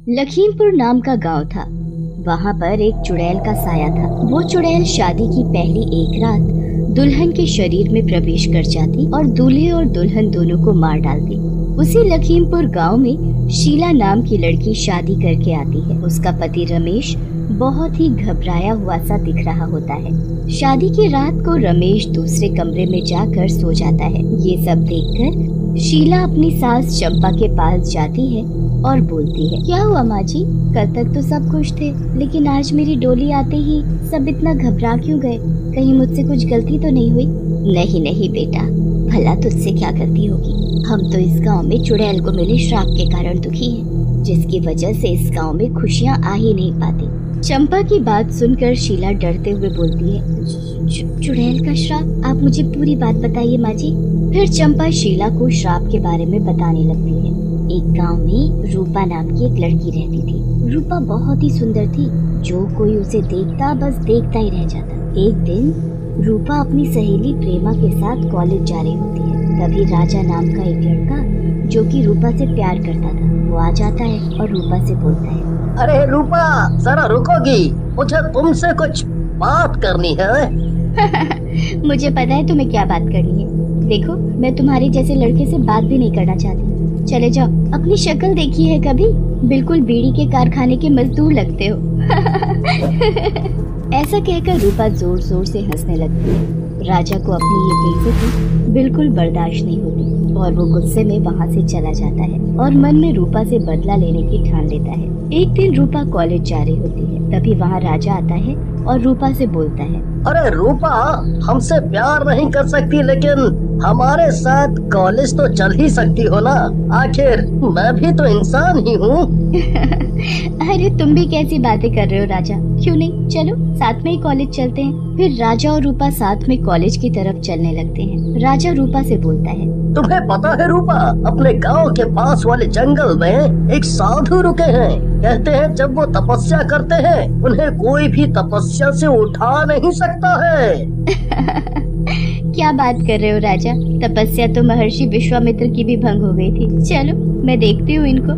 लखीमपुर नाम का गांव था। वहां पर एक चुड़ैल का साया था। वो चुड़ैल शादी की पहली एक रात दुल्हन के शरीर में प्रवेश कर जाती और दूल्हे और दुल्हन दोनों को मार डालती। उसी लखीमपुर गांव में शीला नाम की लड़की शादी करके आती है। उसका पति रमेश बहुत ही घबराया हुआ सा दिख रहा होता है। शादी की रात को रमेश दूसरे कमरे में जाकर सो जाता है। ये सब देखकर शीला अपनी सास चंपा के पास जाती है और बोलती है, क्या हुआ माँ जी? कल तक तो सब खुश थे, लेकिन आज मेरी डोली आते ही सब इतना घबरा क्यों गए? कहीं मुझसे कुछ गलती तो नहीं हुई? नहीं नहीं बेटा, भला तुझसे क्या गलती होगी? हम तो इस गांव में चुड़ैल को मिले श्राप के कारण दुखी हैं, जिसकी वजह से इस गांव में खुशियां आ ही नहीं पाती। चंपा की बात सुनकर शीला डरते हुए बोलती है, चुड़ैल का श्राप? आप मुझे पूरी बात बताइए माँ जी। फिर चंपा शीला को श्राप के बारे में बताने लगती है। एक गांव में रूपा नाम की एक लड़की रहती थी। रूपा बहुत ही सुंदर थी। जो कोई उसे देखता बस देखता ही रह जाता। एक दिन रूपा अपनी सहेली प्रेमा के साथ कॉलेज जा रही होती है। तभी राजा नाम का एक लड़का जो कि रूपा से प्यार करता था, वो आ जाता है और रूपा से बोलता है, अरे रूपा, जरा रुकोगी? मुझे तुमसे कुछ बात करनी है। मुझे पता है तुम्हें क्या बात करनी है। देखो, मैं तुम्हारे जैसे लड़के से बात भी नहीं करना चाहती। चले जाओ। अपनी शक्ल देखी है कभी? बिल्कुल बीड़ी के कारखाने के मजदूर लगते हो। ऐसा कहकर रूपा जोर जोर से हंसने लगती है। राजा को अपनी ये बेइज्जती बिल्कुल बर्दाश्त नहीं होती और वो गुस्से में वहाँ से चला जाता है और मन में रूपा से बदला लेने की ठान लेता है। एक दिन रूपा कॉलेज जा रही होती है। तभी वहाँ राजा आता है और रूपा से बोलता है, अरे रूपा, हमसे प्यार नहीं कर सकती, लेकिन हमारे साथ कॉलेज तो चल ही सकती हो ना? आखिर मैं भी तो इंसान ही हूँ। अरे तुम भी कैसी बातें कर रहे हो राजा? क्यों नहीं, चलो साथ में ही कॉलेज चलते हैं। फिर राजा और रूपा साथ में कॉलेज की तरफ चलने लगते हैं। राजा रूपा से बोलता है, तुम्हें पता है रूपा, अपने गांव के पास वाले जंगल में एक साधु रुके हैं। कहते हैं जब वो तपस्या करते हैं उन्हें कोई भी तपस्या से उठा नहीं सकता है। क्या बात कर रहे हो राजा? तपस्या तो महर्षि विश्वामित्र की भी भंग हो गई थी। चलो मैं देखती हूँ इनको।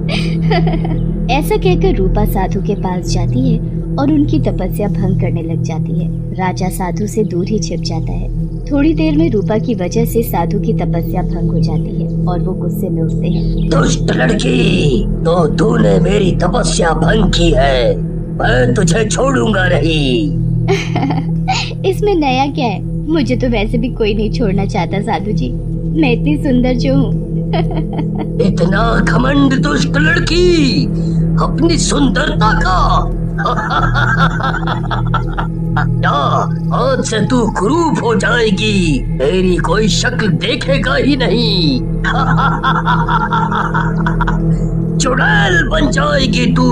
ऐसा कहकर रूपा साधु के पास जाती है और उनकी तपस्या भंग करने लग जाती है। राजा साधु से दूर ही छिप जाता है। थोड़ी देर में रूपा की वजह से साधु की तपस्या भंग हो जाती है और वो गुस्से में उठते हैं। दुष्ट लड़की, तो तूने मेरी तपस्या भंग की है, मैं तुझे छोड़ूंगा नहीं। इसमें नया क्या है? मुझे तो वैसे भी कोई नहीं छोड़ना चाहता साधु जी, मैं इतनी सुंदर जो हूँ। इतना घमंड दुष्ट लड़की, अपनी सुंदरता का। आज से तू कुरूप हो जाएगी, तेरी कोई शक्ल देखेगा ही नहीं। चुड़ैल बन जाएगी तू।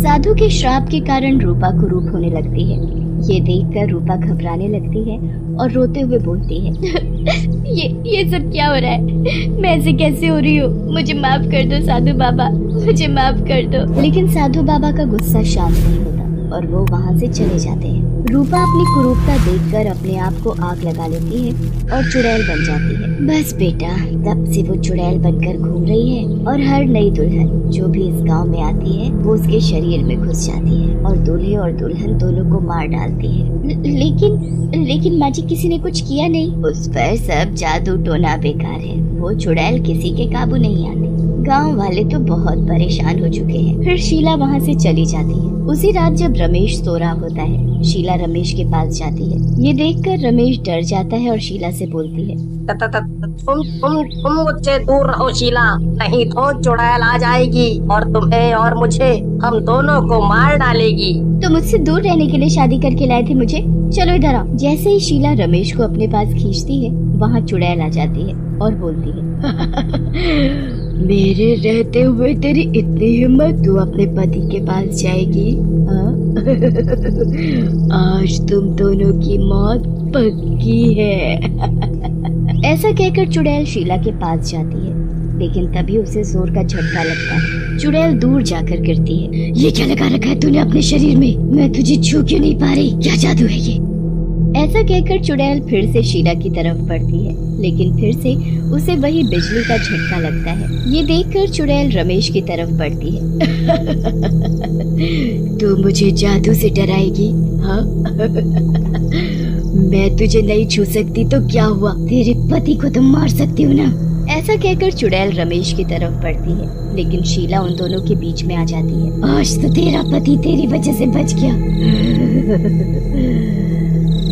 साधु के श्राप के कारण रूपा कुरूप होने लगती है। ये देखकर रूपा घबराने लगती है और रोते हुए बोलती है, ये सब क्या हो रहा है? मैं ऐसे कैसे हो रही हूँ? मुझे माफ कर दो साधु बाबा, मुझे माफ कर दो। लेकिन साधु बाबा का गुस्सा शांत नहीं होता और वो वहाँ से चले जाते हैं। रूपा अपनी कुरूपता देखकर अपने आप को आग लगा लेती है और चुड़ैल बन जाती है। बस बेटा, तब से वो चुड़ैल बनकर घूम रही है और हर नई दुल्हन जो भी इस गांव में आती है वो उसके शरीर में घुस जाती है और दूल्हे और दुल्हन दोनों को मार डालती है। लेकिन माँ जी, किसी ने कुछ किया नहीं। उस पर सब जादू टोना बेकार है। वो चुड़ैल किसी के काबू नहीं आती। गांव वाले तो बहुत परेशान हो चुके हैं। फिर शीला वहाँ से चली जाती है। उसी रात जब रमेश सो रहा होता है, शीला रमेश के पास जाती है। ये देखकर रमेश डर जाता है और शीला से बोलती है, तुम मुझसे दूर रहो शीला, नहीं तो चुड़ैल आ जाएगी और तुम्हें और मुझे, हम दोनों को मार डालेगी। तो मुझसे दूर रहने के लिए शादी करके लाए थे मुझे? चलो इधर आओ। जैसे ही शीला रमेश को अपने पास खींचती है, वहाँ चुड़ैल आ जाती है और बोलती है, मेरे रहते हुए तेरी इतनी हिम्मत, तू अपने पति के पास जाएगी? आज तुम दोनों की मौत पक्की है। ऐसा कहकर चुड़ैल शीला के पास जाती है, लेकिन तभी उसे जोर का झटका लगता है। चुड़ैल दूर जाकर गिरती है। ये क्या लगा रखा है तूने अपने शरीर में? मैं तुझे छू क्यों नहीं पा रही? क्या जादू है ये? ऐसा कहकर चुड़ैल फिर से शीला की तरफ बढ़ती है, लेकिन फिर से उसे वही बिजली का झटका लगता है। ये देखकर चुड़ैल रमेश की तरफ बढ़ती है। तू मुझे जादू से डराएगी? हाँ? मैं तुझे नहीं छू सकती तो क्या हुआ, तेरे पति को तुम मार सकती हो ना। ऐसा कहकर चुड़ैल रमेश की तरफ बढ़ती है, लेकिन शीला उन दोनों के बीच में आ जाती है। आज तो तेरा पति तेरी वजह से बच गया।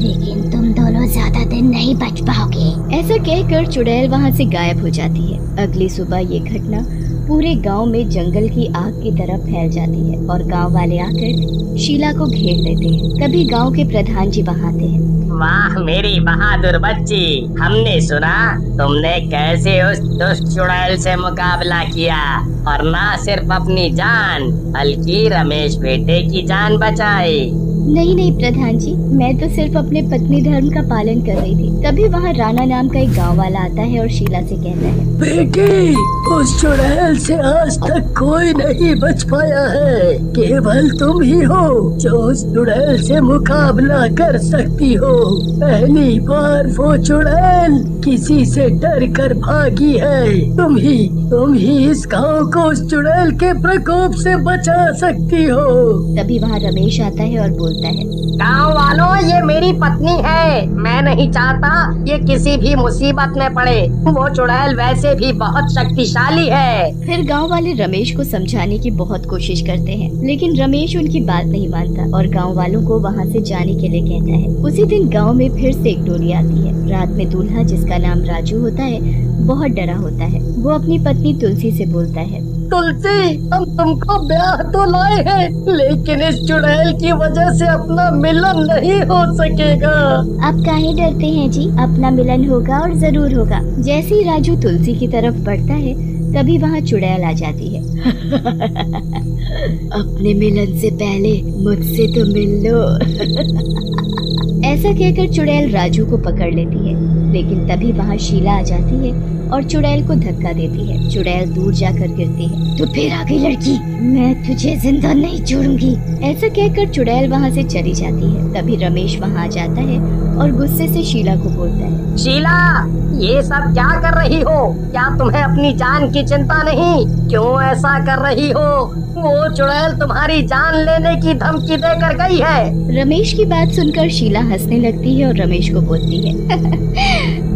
लेकिन तुम दोनों ज्यादा दिन नहीं बच पाओगे। ऐसा कहकर चुड़ैल वहाँ से गायब हो जाती है। अगली सुबह ये घटना पूरे गांव में जंगल की आग की तरह फैल जाती है और गांव वाले आकर शीला को घेर लेते हैं। तभी गांव के प्रधान जी वहाँ आते हैं। वाह मेरी बहादुर बच्ची, हमने सुना तुमने कैसे उस दुष्ट चुड़ैल से मुकाबला किया और ना सिर्फ अपनी जान बल्कि रमेश बेटे की जान बचाई। नहीं नहीं प्रधान जी, मैं तो सिर्फ अपने पत्नी धर्म का पालन कर रही थी। तभी वहाँ राणा नाम का एक गांव वाला आता है और शीला से कहता है, बेटी, उस चुड़ैल से आज तक कोई नहीं बच पाया है। केवल तुम ही हो जो उस चुड़ैल से मुकाबला कर सकती हो। पहली बार वो चुड़ैल किसी से डर कर भागी है। तुम ही इस गांव को उस चुड़ैल के प्रकोप से बचा सकती हो। तभी वहाँ रमेश आता है और बोलता है, गाँव वालों, ये मेरी पत्नी है। मैं नहीं चाहता ये किसी भी मुसीबत में पड़े। वो चुड़ैल वैसे भी बहुत शक्तिशाली है। फिर गांव वाले रमेश को समझाने की बहुत कोशिश करते हैं, लेकिन रमेश उनकी बात नहीं मानता और गांव वालों को वहां से जाने के लिए कहता है। उसी दिन गांव में फिर से एक डोली आती है। रात में दूल्हा, जिसका नाम राजू होता है, बहुत डरा होता है। वो अपनी पत्नी तुलसी से बोलता है, तुलसी, हम तुमको ब्याह तो लाए हैं, लेकिन इस चुड़ैल की वजह से अपना मिलन नहीं हो सकेगा। आप काहे डरते हैं जी, अपना मिलन होगा और जरूर होगा। जैसे ही राजू तुलसी की तरफ बढ़ता है, तभी वहाँ चुड़ैल आ जाती है। अपने मिलन से पहले मुझसे तो मिल लो। ऐसा कहकर चुड़ैल राजू को पकड़ लेती है, लेकिन तभी वहाँ शीला आ जाती है और चुड़ैल को धक्का देती है। चुड़ैल दूर जाकर गिरती है। तो फिर आ गई लड़की, मैं तुझे जिंदा नहीं छोड़ूंगी। ऐसा कहकर चुड़ैल वहाँ से चली जाती है। तभी रमेश वहाँ आ जाता है और गुस्से से शीला को बोलता है, शीला, ये सब क्या कर रही हो? क्या तुम्हें अपनी जान की चिंता नहीं? क्यों ऐसा कर रही हो? वो चुड़ैल तुम्हारी जान लेने की धमकी देकर गई है। रमेश की बात सुनकर शीला हंसने लगती है और रमेश को बोलती है,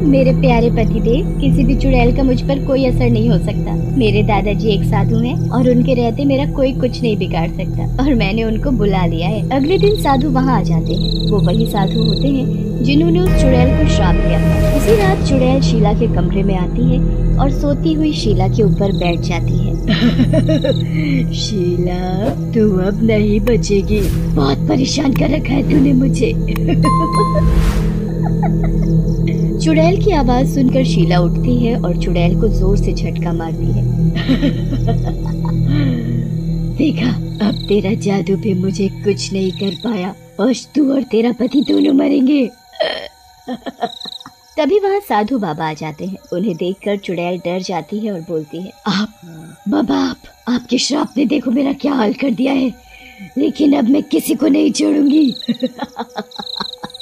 मेरे प्यारे पतिदेव, किसी भी चुड़ैल का मुझ पर कोई असर नहीं हो सकता। मेरे दादाजी एक साधु हैं और उनके रहते मेरा कोई कुछ नहीं बिगाड़ सकता, और मैंने उनको बुला लिया है। अगले दिन साधु वहाँ आ जाते हैं। वो वही साधु होते हैं जिन्होंने उस चुड़ैल को श्राप दिया था। उसी रात चुड़ैल शीला के कमरे में आती है और सोती हुई शीला के ऊपर बैठ जाती है। शीला, तू अब नहीं बचेगी। बहुत परेशान कर रखा है तूने मुझे। चुड़ैल की आवाज सुनकर शीला उठती है और चुड़ैल को जोर से झटका मारती है। देखा, अब तेरा जादू भी मुझे कुछ नहीं कर पाया और तू और तेरा पति दोनों मरेंगे। तभी वहाँ साधु बाबा आ जाते हैं। उन्हें देखकर चुड़ैल डर जाती है और बोलती है, आप बाबा, आपके श्राप ने देखो मेरा क्या हाल कर दिया है, लेकिन अब मैं किसी को नहीं छोड़ूंगी।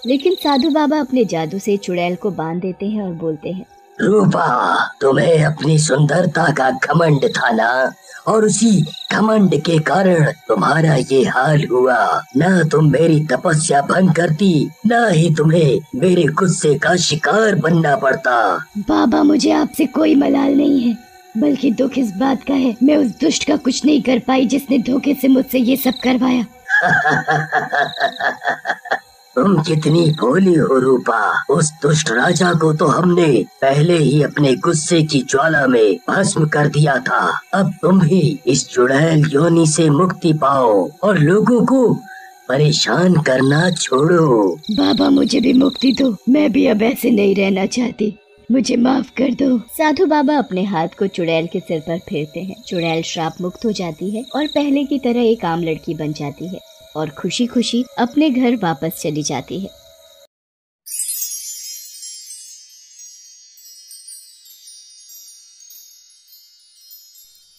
लेकिन साधु बाबा अपने जादू से चुड़ैल को बांध देते हैं और बोलते हैं, रूपा, तुम्हें अपनी सुंदरता का घमंड था ना, और उसी घमंड के कारण तुम्हारा ये हाल हुआ। न तुम मेरी तपस्या भंग करती, न ही तुम्हें मेरे गुस्से का शिकार बनना पड़ता। बाबा, मुझे आपसे कोई मलाल नहीं है, बल्कि दुख इस बात का है, मैं उस दुष्ट का कुछ नहीं कर पाई जिसने धोखे से मुझसे ये सब करवाया। तुम कितनी भोली हो रूपा। उस दुष्ट राजा को तो हमने पहले ही अपने गुस्से की ज्वाला में भस्म कर दिया था। अब तुम भी इस चुड़ैल योनि से मुक्ति पाओ और लोगों को परेशान करना छोड़ो। बाबा, मुझे भी मुक्ति दो, मैं भी अब ऐसे नहीं रहना चाहती, मुझे माफ कर दो। साधु बाबा अपने हाथ को चुड़ैल के सिर पर फेरते हैं। चुड़ैल श्राप मुक्त हो जाती है और पहले की तरह एक आम लड़की बन जाती है और खुशी खुशी अपने घर वापस चली जाती है।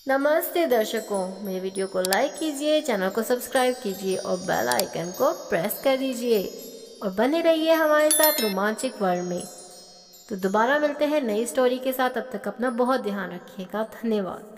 नमस्ते दर्शकों, मेरे वीडियो को लाइक कीजिए, चैनल को सब्सक्राइब कीजिए और बेल आइकन को प्रेस कर दीजिए और बने रहिए हमारे साथ रोमांचक वर्ल्ड में। तो दोबारा मिलते हैं नई स्टोरी के साथ, तब तक अपना बहुत ध्यान रखिएगा। धन्यवाद।